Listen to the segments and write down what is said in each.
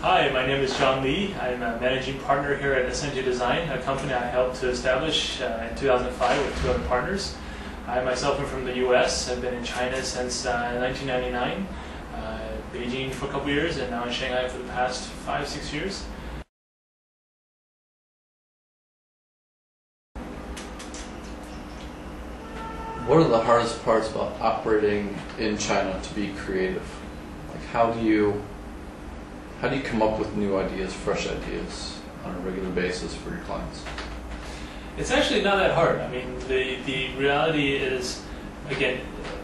Hi, my name is John Lee. I'm a managing partner here at Essential Design, a company I helped to establish in 2005 with two other partners. I myself am from the US. I've been in China since 1999, Beijing for a couple years, and now in Shanghai for the past 5-6 years. What are the hardest parts about operating in China to be creative? Like how do you come up with new ideas, fresh ideas on a regular basis for your clients? It's actually not that hard. I mean, the reality is, again,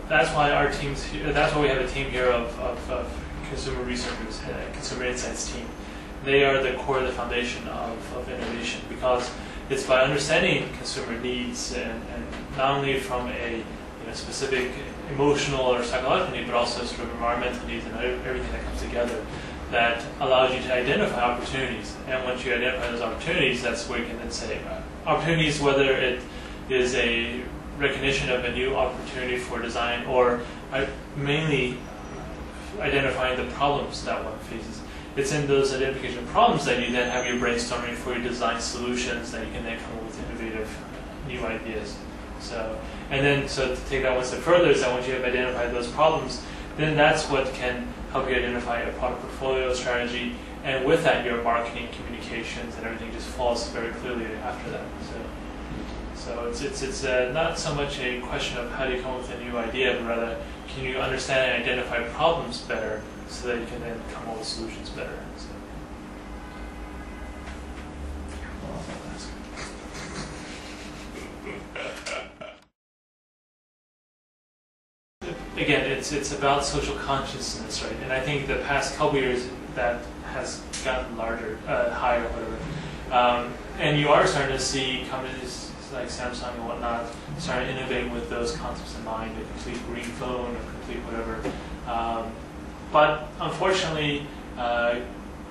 that's why we have a team here of consumer researchers, consumer insights team. They are the core, the foundation of innovation, because it's by understanding consumer needs and not only from a specific emotional or psychological need, but also sort of environmental needs and everything that comes together that allows you to identify opportunities. And once you identify those opportunities, that's where you can then say opportunities, whether it is a recognition of a new opportunity for design or mainly identifying the problems that one faces. It's in those identification of problems that you then have your brainstorming for your design solutions that you can then come up with innovative new ideas. So to take that one step further is that once you have identified those problems, then that's what can help you identify a product portfolio strategy, and with that your marketing, communications, and everything just falls very clearly after that. So it's not so much a question of how do you come up with a new idea, but rather can you understand and identify problems better so that you can then come up with solutions better. Again, it's about social consciousness, right? And I think the past couple years that has gotten larger, higher, whatever. And you are starting to see companies like Samsung and whatnot starting to innovate with those concepts in mind, a complete green phone, a complete whatever. But unfortunately,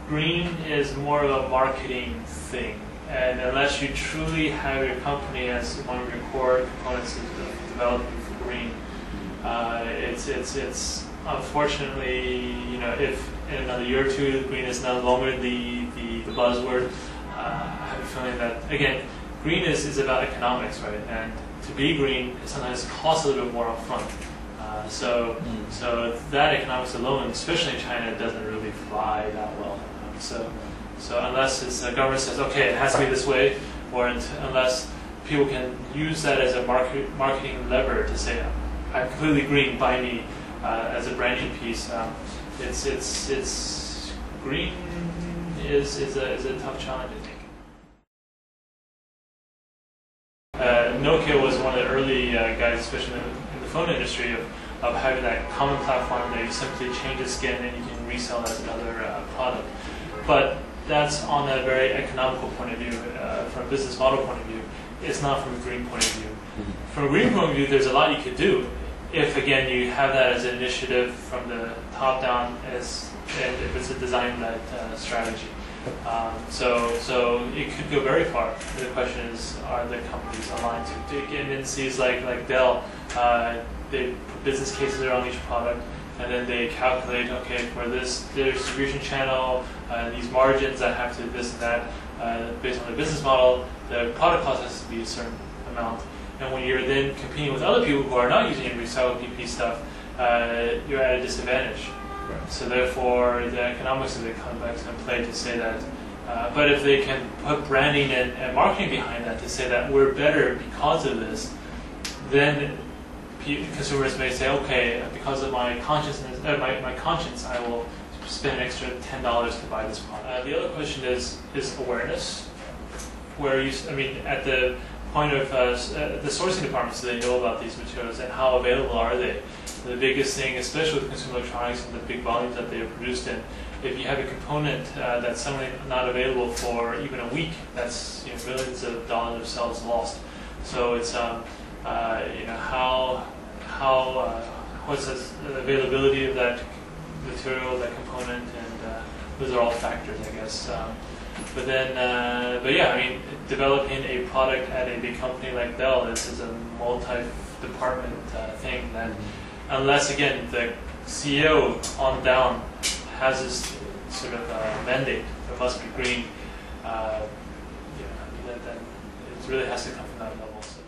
green is more of a marketing thing. And unless you truly have your company as one of your core components of developing for green, it's unfortunately, if in another year or two green is no longer the buzzword, I have a feeling that, again, green is about economics, right? And to be green sometimes costs a little bit more upfront. So that economics alone, especially in China, doesn't really fly that well. So unless the government says, okay, it has to be this way, or unless people can use that as a marketing lever to say, I'm completely green, buy me, as a branding piece. It's green is a tough challenge, I think. Nokia was one of the early guys, especially in the phone industry, of having that common platform that you simply change the skin and you can resell as another product. But that's on a very economical point of view, from a business model point of view. It's not from a green point of view. From a green point of view, there's a lot you could do if, again, you have that as an initiative from the top down, and if it's a design-led strategy. So it could go very far. The question is, are the companies aligned to agencies like Dell? They put business cases around each product, and then they calculate, okay, for this distribution channel, these margins that have to this and that, based on the business model, the product cost has to be a certain amount. And when you're then competing with other people who are not using recycled PP stuff, you're at a disadvantage. Right. So therefore, the economics of it come back to play to say that. But if they can put branding and marketing behind that to say that we're better because of this, then consumers may say, okay, because of my consciousness, my conscience, I will spend an extra $10 to buy this product. The other question is awareness, where at the point of the sourcing department, so they know about these materials and how available are they. The biggest thing, especially with consumer electronics and the big volumes that they are produced in, if you have a component that's suddenly not available for even a week, that's millions of dollars of sales lost. So it's what's the availability of that material, that component, and those are all factors, I guess. But yeah, developing a product at a big company like Dell is a multi-department thing that, unless again the CEO on down has this sort of mandate. It must be green. Then it really has to come from that level. So.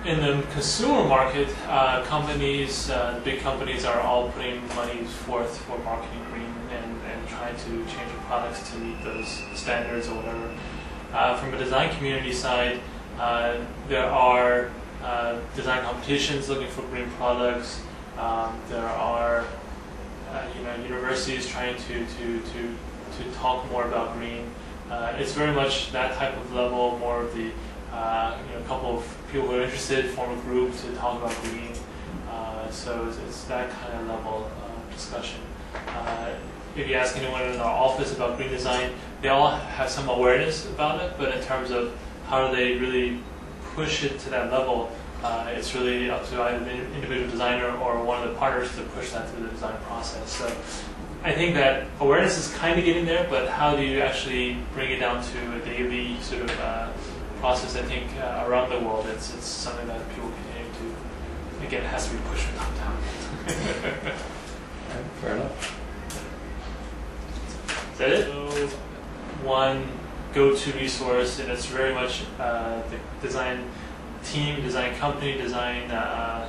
In the consumer market, companies, big companies are all putting money forth for marketing green and trying to change their products to meet those standards or whatever. From a design community side, there are design competitions looking for green products. There are universities trying to talk more about green. It's very much that type of level, more of the a couple of people who are interested form a group to talk about green. So it's that kind of level of discussion. If you ask anyone in our office about green design, they all have some awareness about it, but in terms of how do they really push it to that level, it's really up to either the individual designer or one of the partners to push that through the design process. So I think that awareness is kind of getting there, but how do you actually bring it down to a daily sort of process? I think around the world, it's something that people continue to, again, it has to be pushed from top down. Fair enough. Is that it? So, one go-to resource, and it's very much the design team, design company, designer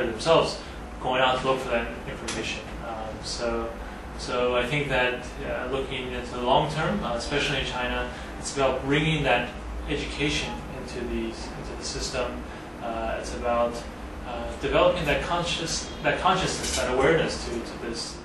themselves going out to look for that information. So I think that looking into the long term, especially in China, it's about bringing that education into the system. It's about developing that consciousness, that awareness to this